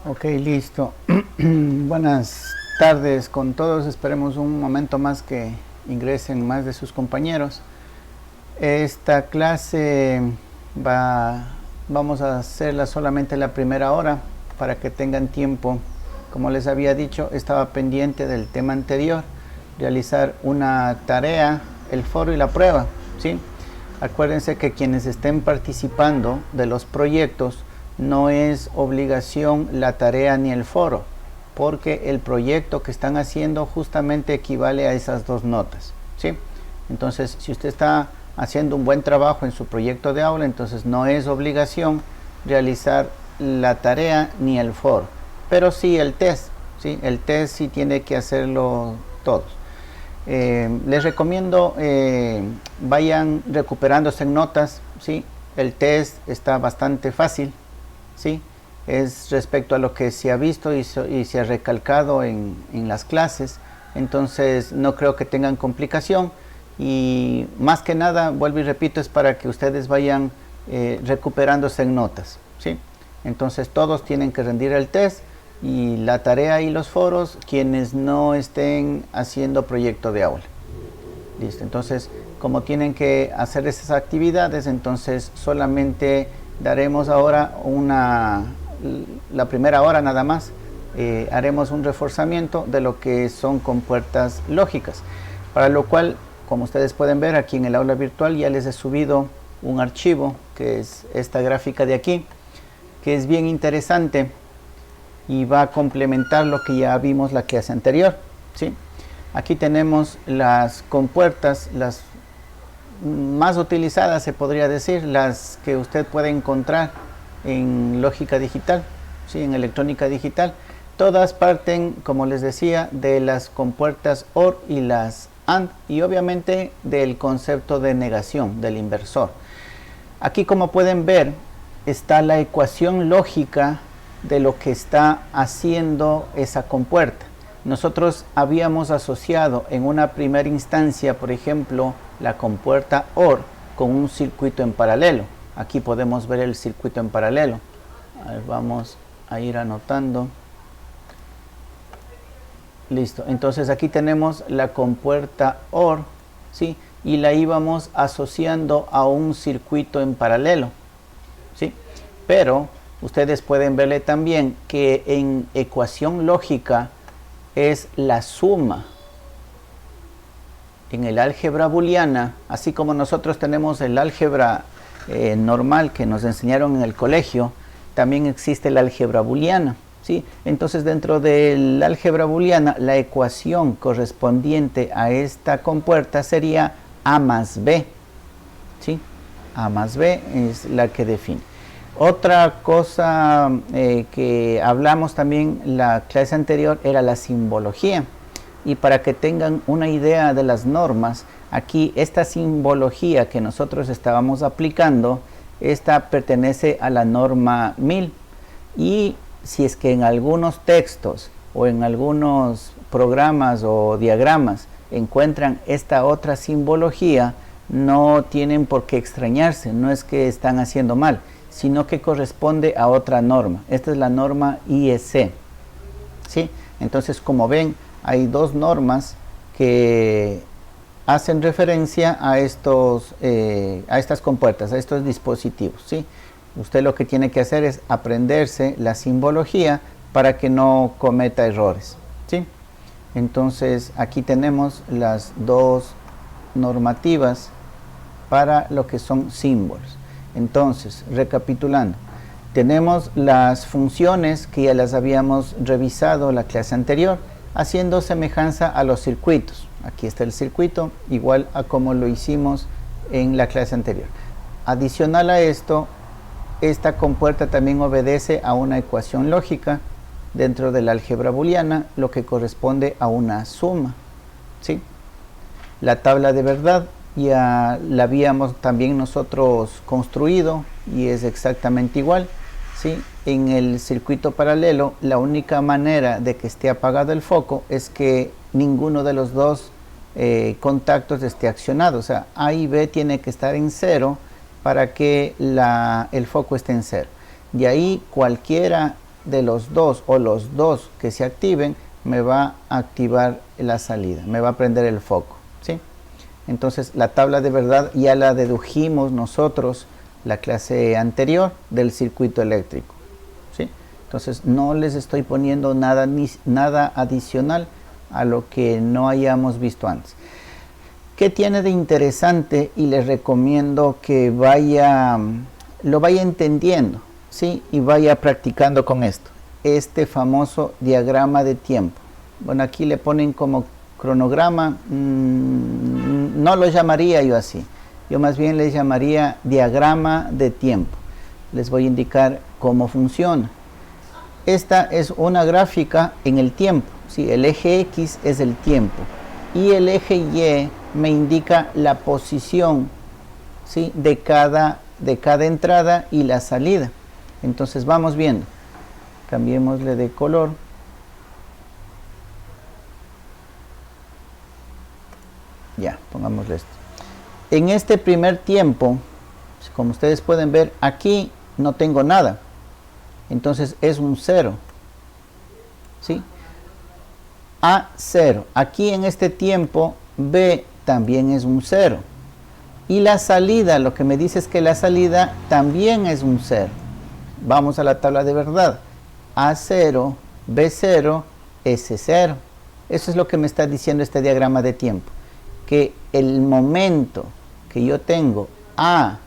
Ok, listo. Buenas tardes con todos. Esperemos un momento más que ingresen más de sus compañeros. Esta clase vamos a hacerla solamente la primera hora para que tengan tiempo. Como les había dicho, estaba pendiente del tema anterior, realizar una tarea, el foro y la prueba, ¿sí? Acuérdense que quienes estén participando de los proyectos no es obligación la tarea ni el foro, porque el proyecto que están haciendo justamente equivale a esas dos notas, ¿sí? Entonces, si usted está haciendo un buen trabajo en su proyecto de aula, entonces no es obligación realizar la tarea ni el foro, pero sí el test, ¿sí? El test sí tiene que hacerlo todos. Les recomiendo vayan recuperándose en notas, ¿sí? El test está bastante fácil, ¿sí? Es respecto a lo que se ha visto y se ha recalcado en las clases, entonces no creo que tengan complicación y más que nada, vuelvo y repito, es para que ustedes vayan recuperándose en notas, ¿sí? Entonces todos tienen que rendir el test y la tarea y los foros quienes no estén haciendo proyecto de aula. Listo, entonces como tienen que hacer esas actividades, entonces solamente daremos ahora la primera hora nada más, haremos un reforzamiento de lo que son compuertas lógicas, para lo cual, como ustedes pueden ver aquí en el aula virtual, ya les he subido un archivo que es esta gráfica de aquí, que es bien interesante y va a complementar lo que ya vimos la clase anterior, ¿sí? Aquí tenemos las compuertas, las más utilizadas se podría decir, las que usted puede encontrar en lógica digital, ¿sí? En electrónica digital. Todas parten, como les decía, de las compuertas OR y las AND y obviamente del concepto de negación del inversor. Aquí, como pueden ver, está la ecuación lógica de lo que está haciendo esa compuerta. Nosotros habíamos asociado en una primera instancia, por ejemplo, la compuerta OR con un circuito en paralelo. Aquí podemos ver el circuito en paralelo. A ver, vamos a ir anotando. Listo, entonces aquí tenemos la compuerta OR, ¿sí? Y la íbamos asociando a un circuito en paralelo, ¿sí? Pero ustedes pueden verle también que en ecuación lógica es la suma. En el álgebra booleana, así como nosotros tenemos el álgebra normal que nos enseñaron en el colegio, también existe el álgebra booleana, ¿sí? Entonces dentro del álgebra booleana la ecuación correspondiente a esta compuerta sería A más B, ¿sí? A más B es la que define. Otra cosa que hablamos también la clase anterior era la simbología. Y para que tengan una idea de las normas, aquí esta simbología que nosotros estábamos aplicando, esta pertenece a la norma 1000. Y si es que en algunos textos o en algunos programas o diagramas encuentran esta otra simbología, no tienen por qué extrañarse, no es que están haciendo mal, sino que corresponde a otra norma. Esta es la norma IEC, ¿sí? Entonces, como ven, hay dos normas que hacen referencia a estas compuertas, a estos dispositivos, ¿sí? Usted lo que tiene que hacer es aprenderse la simbología para que no cometa errores, ¿sí? Entonces, aquí tenemos las dos normativas para lo que son símbolos. Entonces, recapitulando, tenemos las funciones que ya las habíamos revisado la clase anterior, haciendo semejanza a los circuitos. Aquí está el circuito, igual a como lo hicimos en la clase anterior. Adicional a esto, esta compuerta también obedece a una ecuación lógica dentro de la álgebra booleana, lo que corresponde a una suma, ¿sí? La tabla de verdad ya la habíamos también nosotros construido y es exactamente igual, ¿sí? En el circuito paralelo, la única manera de que esté apagado el foco es que ninguno de los dos contactos esté accionado. O sea, A y B tiene que estar en 0 para que el foco esté en 0. De ahí cualquiera de los dos o los dos que se activen, me va a activar la salida, me va a prender el foco, ¿sí? Entonces la tabla de verdad ya la dedujimos nosotros la clase anterior del circuito eléctrico, ¿sí? Entonces no les estoy poniendo nada adicional a lo que no hayamos visto antes. ¿Qué tiene de interesante? Y les recomiendo que lo vaya entendiendo, ¿sí? Y vaya practicando con esto. Este famoso diagrama de tiempo. Bueno, aquí le ponen como cronograma, no lo llamaría yo así. Yo más bien les llamaría diagrama de tiempo. Les voy a indicar cómo funciona. Esta es una gráfica en el tiempo, ¿sí? El eje X es el tiempo y el eje Y me indica la posición, ¿sí? de cada entrada y la salida. Entonces vamos viendo. Cambiémosle de color. Ya, pongámosle esto. En este primer tiempo, como ustedes pueden ver, aquí no tengo nada. Entonces es un 0. ¿Sí? A 0. Aquí en este tiempo, B también es un 0. Y la salida, lo que me dice es que la salida también es un 0. Vamos a la tabla de verdad. A0, B0, S0. Eso es lo que me está diciendo este diagrama de tiempo. Que el momento que yo tengo A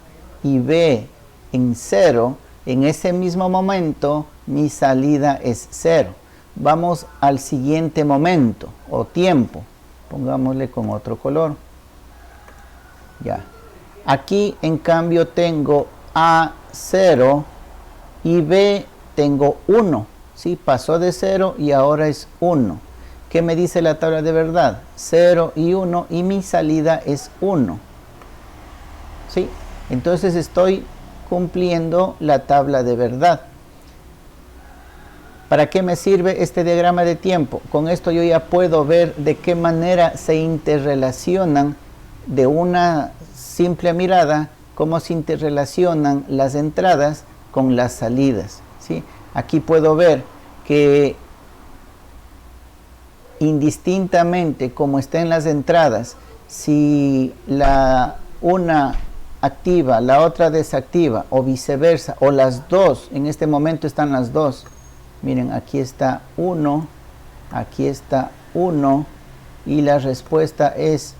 y B en 0, en ese mismo momento mi salida es 0. Vamos al siguiente momento o tiempo. Pongámosle con otro color. Ya. Aquí en cambio tengo A0 y B tengo 1. ¿Sí? Pasó de 0 y ahora es 1. ¿Qué me dice la tabla de verdad? 0 y 1 y mi salida es 1. ¿Sí? Entonces estoy cumpliendo la tabla de verdad. ¿Para qué me sirve este diagrama de tiempo? Con esto yo ya puedo ver de qué manera se interrelacionan de una simple mirada, cómo se interrelacionan las entradas con las salidas, ¿sí? Aquí puedo ver que indistintamente como estén las entradas, si una activa, la otra desactiva o viceversa, o las dos, en este momento están las dos. Miren, aquí está 1, aquí está 1 y la respuesta es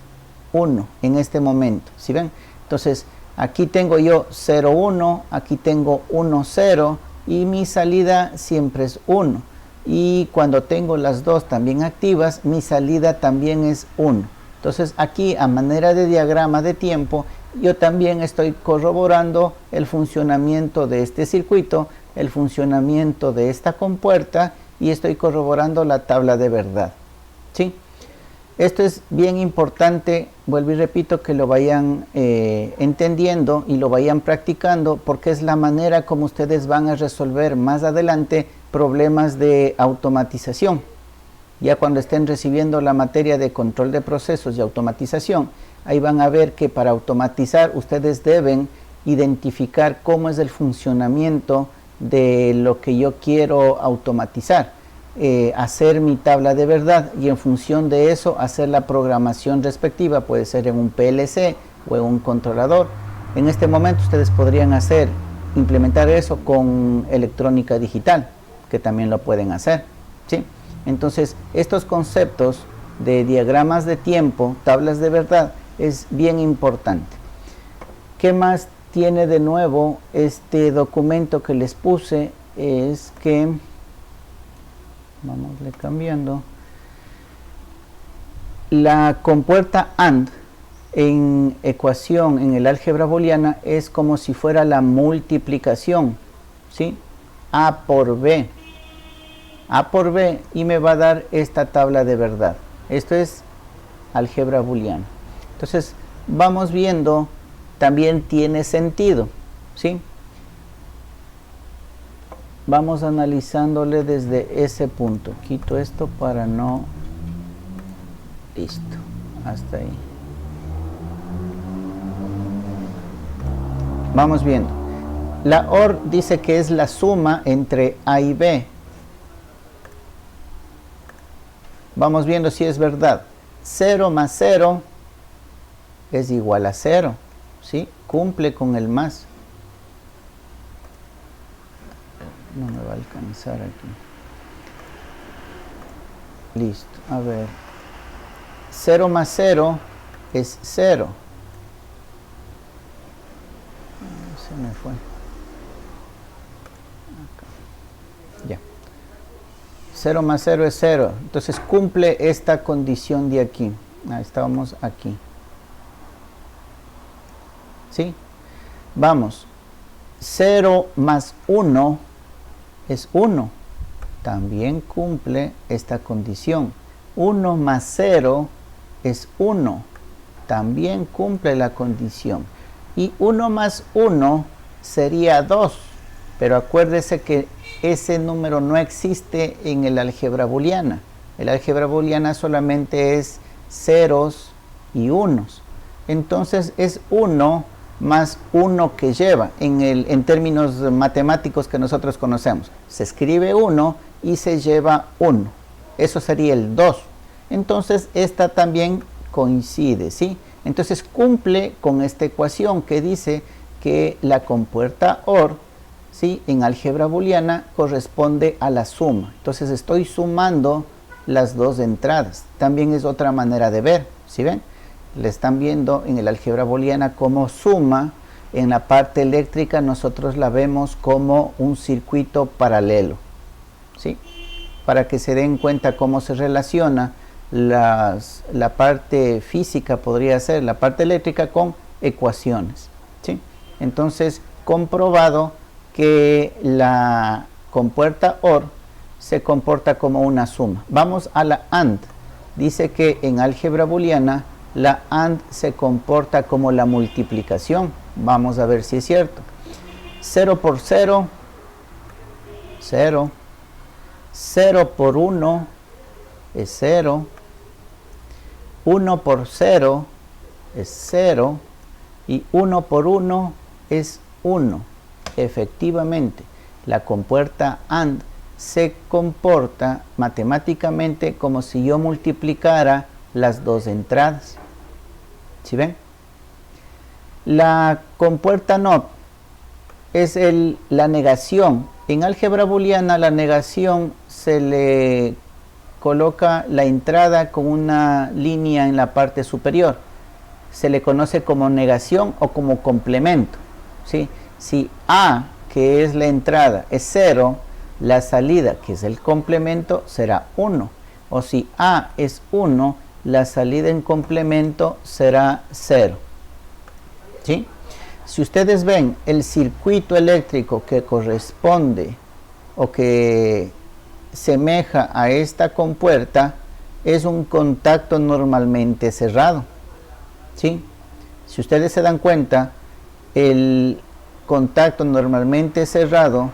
1 en este momento. ¿Sí ven? Entonces, aquí tengo yo 0, 1, aquí tengo 1, 0 y mi salida siempre es 1. Y cuando tengo las dos también activas, mi salida también es 1. Entonces, aquí a manera de diagrama de tiempo, yo también estoy corroborando el funcionamiento de este circuito, el funcionamiento de esta compuerta y estoy corroborando la tabla de verdad. ¿Sí? Esto es bien importante, vuelvo y repito, que lo vayan entendiendo y lo vayan practicando porque es la manera como ustedes van a resolver más adelante problemas de automatización. Ya cuando estén recibiendo la materia de control de procesos y automatización, ahí van a ver que para automatizar ustedes deben identificar cómo es el funcionamiento de lo que yo quiero automatizar, hacer mi tabla de verdad y en función de eso hacer la programación respectiva, puede ser en un PLC o en un controlador. En este momento ustedes podrían implementar eso con electrónica digital, que también lo pueden hacer, ¿sí? Entonces estos conceptos de diagramas de tiempo, tablas de verdad, es bien importante. ¿Qué más tiene de nuevo este documento que les puse? Es que, vamos cambiando, la compuerta AND en ecuación, en el álgebra booleana, es como si fuera la multiplicación, ¿sí? A por B. A por B y me va a dar esta tabla de verdad. Esto es álgebra booleana. Entonces, vamos viendo, también tiene sentido, ¿sí? Vamos analizándole desde ese punto. Quito esto para no... Listo, hasta ahí. Vamos viendo. La OR dice que es la suma entre A y B. vamos viendo si es verdad. 0 más 0 es igual a 0, ¿sí? Cumple con el más. No me va a alcanzar aquí. Listo, a ver. 0 más 0 es 0. Se me fue. Acá. Ya. 0 más 0 es 0. Entonces cumple esta condición de aquí. Estábamos aquí. ¿Sí? Vamos. 0 más 1 es 1. También cumple esta condición. 1 más 0 es 1. También cumple la condición. Y 1 más 1 sería 2. Pero acuérdese que ese número no existe en el álgebra booleana. El álgebra booleana solamente es ceros y unos. Entonces es 1 más 1 que lleva en términos matemáticos que nosotros conocemos. Se escribe 1 y se lleva 1. Eso sería el 2. Entonces esta también coincide, ¿sí? Entonces cumple con esta ecuación que dice que la compuerta OR, ¿sí?, en álgebra booleana corresponde a la suma. Entonces estoy sumando las dos entradas. También es otra manera de ver, ¿sí ven? Le están viendo en el álgebra booleana como suma. En la parte eléctrica nosotros la vemos como un circuito paralelo, ¿sí? Para que se den cuenta cómo se relaciona la parte física, podría ser la parte eléctrica, con ecuaciones, ¿sí? Entonces, comprobado que la compuerta OR se comporta como una suma. Vamos a la AND. Dice que en álgebra booleana la AND se comporta como la multiplicación. Vamos a ver si es cierto. 0 por 0, 0. 0 por 1 es 0. 1 por 0 es 0. Y 1 por 1 es 1. Efectivamente, la compuerta AND se comporta matemáticamente como si yo multiplicara las dos entradas. ¿Sí ven? La compuerta NOT es la negación. En álgebra booleana la negación se le coloca la entrada con una línea en la parte superior. Se le conoce como negación o como complemento, ¿sí? Si A, que es la entrada, es 0, la salida, que es el complemento, será 1. O si A es 1, la salida en complemento será 0. ¿Sí? Si ustedes ven el circuito eléctrico que corresponde o que semeja a esta compuerta, es un contacto normalmente cerrado. ¿Sí? Si ustedes se dan cuenta, el contacto normalmente cerrado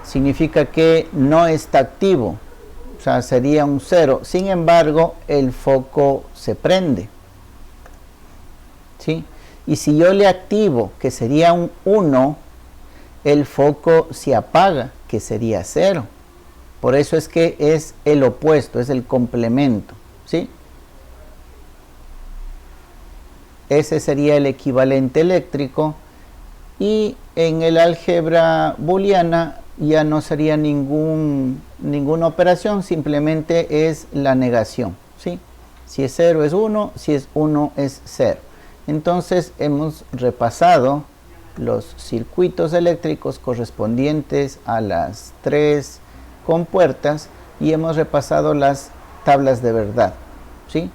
significa que no está activo, o sea, sería un 0. Sin embargo, el foco se prende, ¿sí? Y si yo le activo, que sería un 1, el foco se apaga, que sería 0. Por eso es que es el opuesto, es el complemento, ¿sí? Ese sería el equivalente eléctrico. Y en el álgebra booleana ya no sería ninguna operación, simplemente es la negación, ¿sí? Si es 0 es 1, si es 1 es 0. Entonces hemos repasado los circuitos eléctricos correspondientes a las tres compuertas y hemos repasado las tablas de verdad, ¿sí?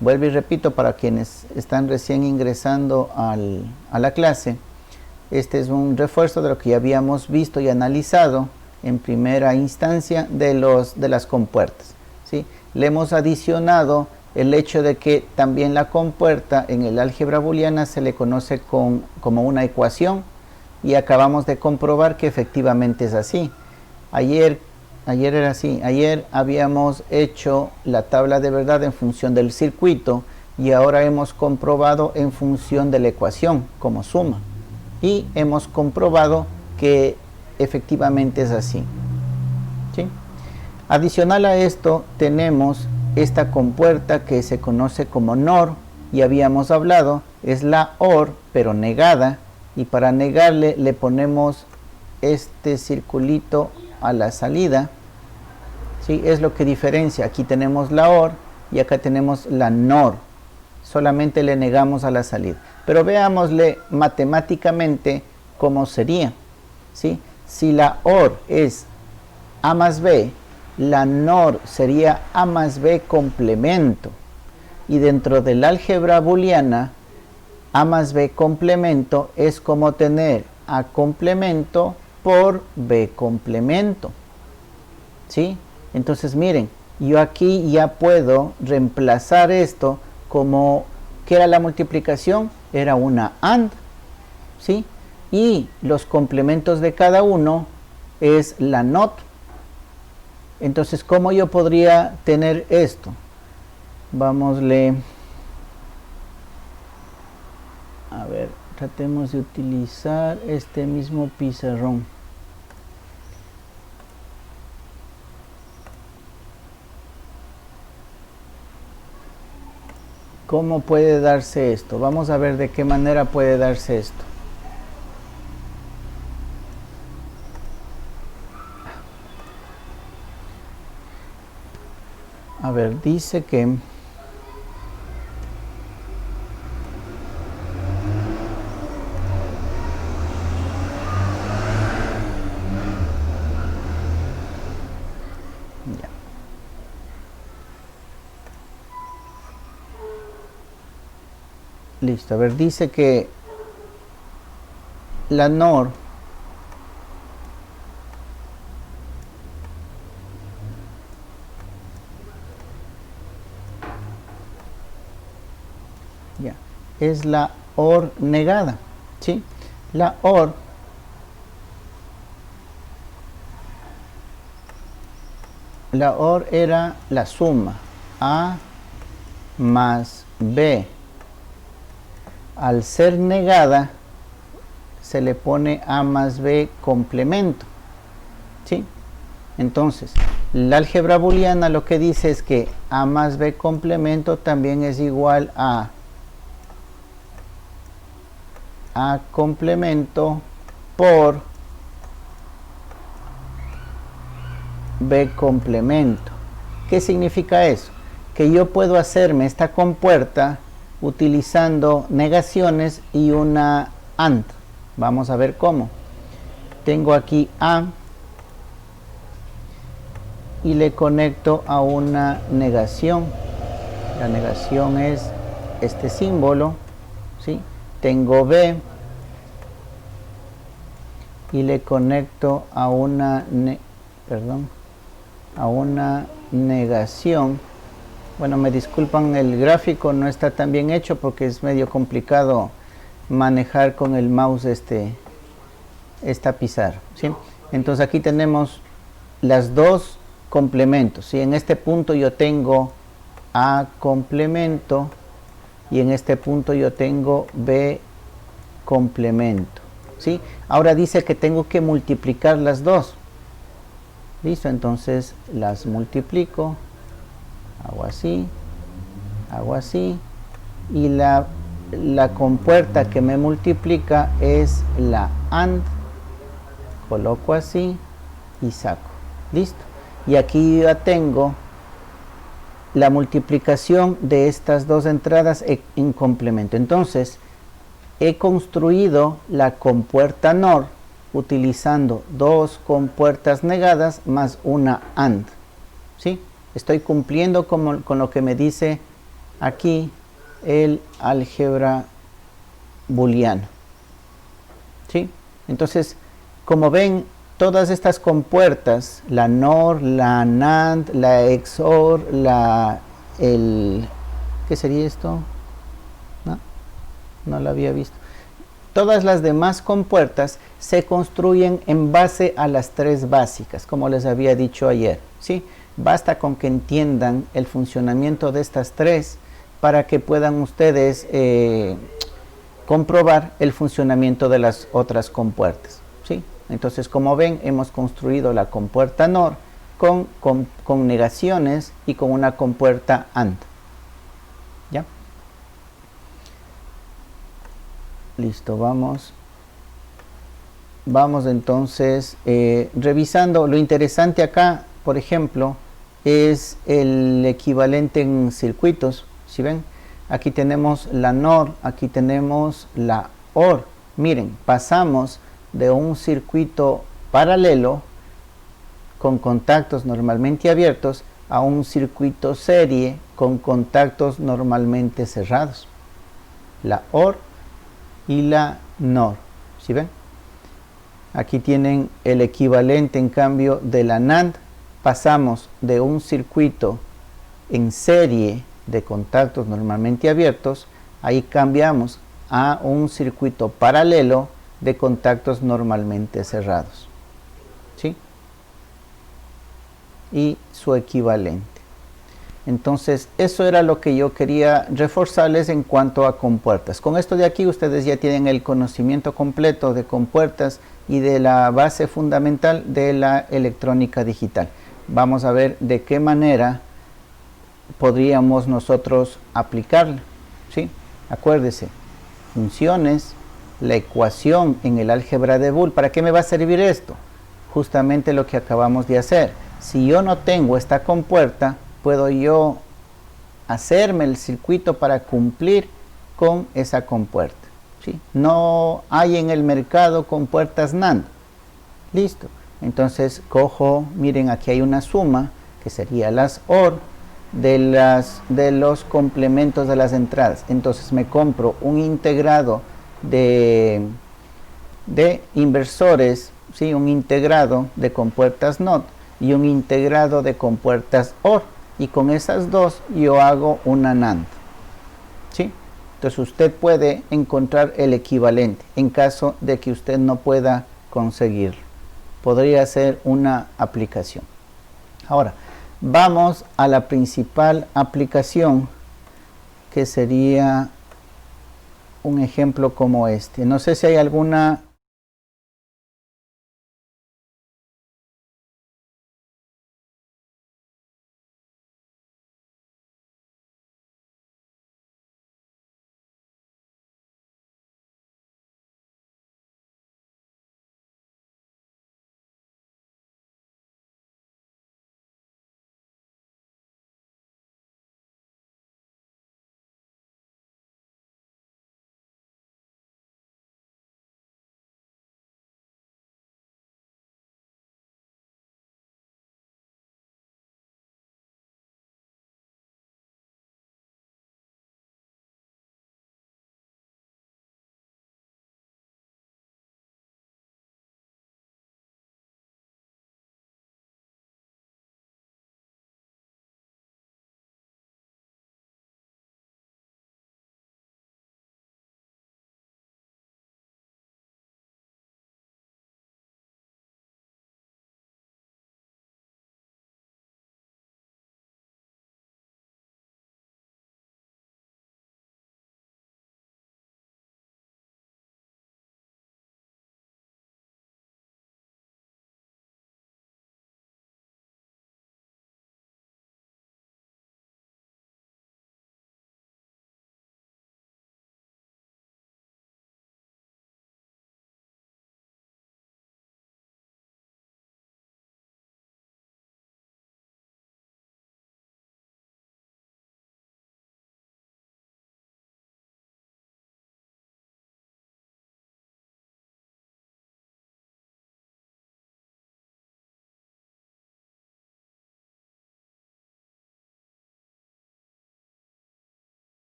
Vuelvo y repito para quienes están recién ingresando a la clase. Este es un refuerzo de lo que ya habíamos visto y analizado en primera instancia de las compuertas, ¿sí? Le hemos adicionado el hecho de que también la compuerta en el álgebra booleana se le conoce como una ecuación y acabamos de comprobar que efectivamente es así. Ayer era así. Ayer habíamos hecho la tabla de verdad en función del circuito y ahora hemos comprobado en función de la ecuación como suma. Y hemos comprobado que efectivamente es así, ¿sí? Adicional a esto tenemos esta compuerta que se conoce como NOR, y habíamos hablado, es la OR, pero negada, y para negarle le ponemos este circulito a la salida. ¿Sí? Es lo que diferencia. Aquí tenemos la OR y acá tenemos la NOR. Solamente le negamos a la salida. Pero veámosle matemáticamente cómo sería. ¿Sí? Si la OR es A más B, la NOR sería A más B complemento. Y dentro del álgebra booleana, A más B complemento es como tener A complemento por B complemento. ¿Sí? Entonces miren, yo aquí ya puedo reemplazar esto como, ¿qué era la multiplicación? Era una AND, ¿sí? Y los complementos de cada uno es la NOT. Entonces, ¿cómo yo podría tener esto? Vámosle, a ver, tratemos de utilizar este mismo pizarrón. ¿Cómo puede darse esto? Vamos a ver de qué manera puede darse esto. A ver, dice que ya. Listo, a ver, dice que la NOR ya es la OR negada, ¿sí? La OR era la suma A más B. Al ser negada, se le pone A más B complemento, ¿sí? Entonces, la álgebra booleana lo que dice es que A más B complemento también es igual a A complemento por B complemento. ¿Qué significa eso? Que yo puedo hacerme esta compuerta utilizando negaciones y una AND. Vamos a ver cómo. Tengo aquí A y le conecto a una negación. La negación es este símbolo, ¿sí? Tengo B y le conecto a una negación. Bueno, me disculpan, el gráfico no está tan bien hecho porque es medio complicado manejar con el mouse esta pizarra, ¿sí? Entonces aquí tenemos las dos complementos, ¿sí? En este punto yo tengo A complemento y en este punto yo tengo B complemento, ¿sí? Ahora dice que tengo que multiplicar las dos. Listo, entonces las multiplico, hago así y la compuerta que me multiplica es la AND. Coloco así y saco. Listo. Y aquí ya tengo la multiplicación de estas dos entradas en complemento. Entonces, he construido la compuerta NOR utilizando dos compuertas negadas más una AND. ¿Sí? Estoy cumpliendo con lo que me dice aquí el álgebra booleano. ¿Sí? Entonces, como ven, todas estas compuertas, la NOR, la NAND, la XOR, ¿qué sería esto? No lo había visto. Todas las demás compuertas se construyen en base a las tres básicas, como les había dicho ayer, ¿sí? Basta con que entiendan el funcionamiento de estas tres para que puedan ustedes comprobar el funcionamiento de las otras compuertas, ¿sí? Entonces, como ven, hemos construido la compuerta NOR con negaciones y con una compuerta AND. ¿Ya? Listo, vamos. Vamos entonces revisando. Lo interesante acá, por ejemplo, es el equivalente en circuitos. ¿Sí ven? Aquí tenemos la NOR, aquí tenemos la OR. Miren, pasamos de un circuito paralelo con contactos normalmente abiertos a un circuito serie con contactos normalmente cerrados. La OR y la NOR. ¿Sí ven? Aquí tienen el equivalente, en cambio, de la NAND. Pasamos de un circuito en serie de contactos normalmente abiertos, ahí cambiamos a un circuito paralelo de contactos normalmente cerrados. ¿Sí? Y su equivalente. Entonces, eso era lo que yo quería reforzarles en cuanto a compuertas. Con esto de aquí, ustedes ya tienen el conocimiento completo de compuertas y de la base fundamental de la electrónica digital. Vamos a ver de qué manera podríamos nosotros aplicarla. ¿Sí? Acuérdese, funciones, la ecuación en el álgebra de Boole. ¿Para qué me va a servir esto? Justamente lo que acabamos de hacer. Si yo no tengo esta compuerta, puedo yo hacerme el circuito para cumplir con esa compuerta. ¿Sí? No hay en el mercado compuertas NAND. Listo. Entonces cojo, miren, aquí hay una suma que sería las OR de los complementos de las entradas. Entonces me compro un integrado de inversores, ¿sí? Un integrado de compuertas NOT y un integrado de compuertas OR. Y con esas dos yo hago una NAND. ¿Sí? Entonces usted puede encontrar el equivalente en caso de que usted no pueda conseguirlo. Podría ser una aplicación. Ahora, vamos a la principal aplicación, que sería un ejemplo como este. No sé si hay alguna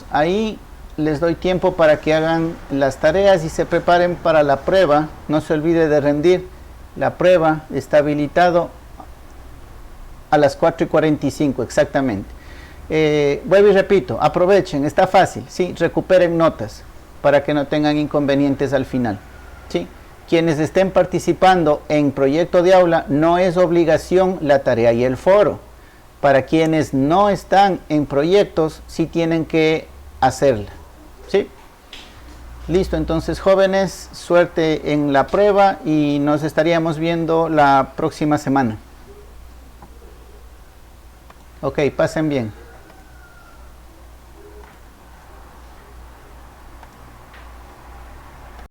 Ahí les doy tiempo para que hagan las tareas y se preparen para la prueba. No se olvide de rendir. La prueba está habilitado a las 4:45 exactamente. Vuelvo y repito, aprovechen, está fácil, ¿sí? Recuperen notas para que no tengan inconvenientes al final, ¿sí? Quienes estén participando en proyecto de aula, no es obligación la tarea y el foro. Para quienes no están en proyectos, sí tienen que hacerla, ¿sí? Listo, entonces jóvenes, suerte en la prueba y nos estaríamos viendo la próxima semana. Ok, pasen bien.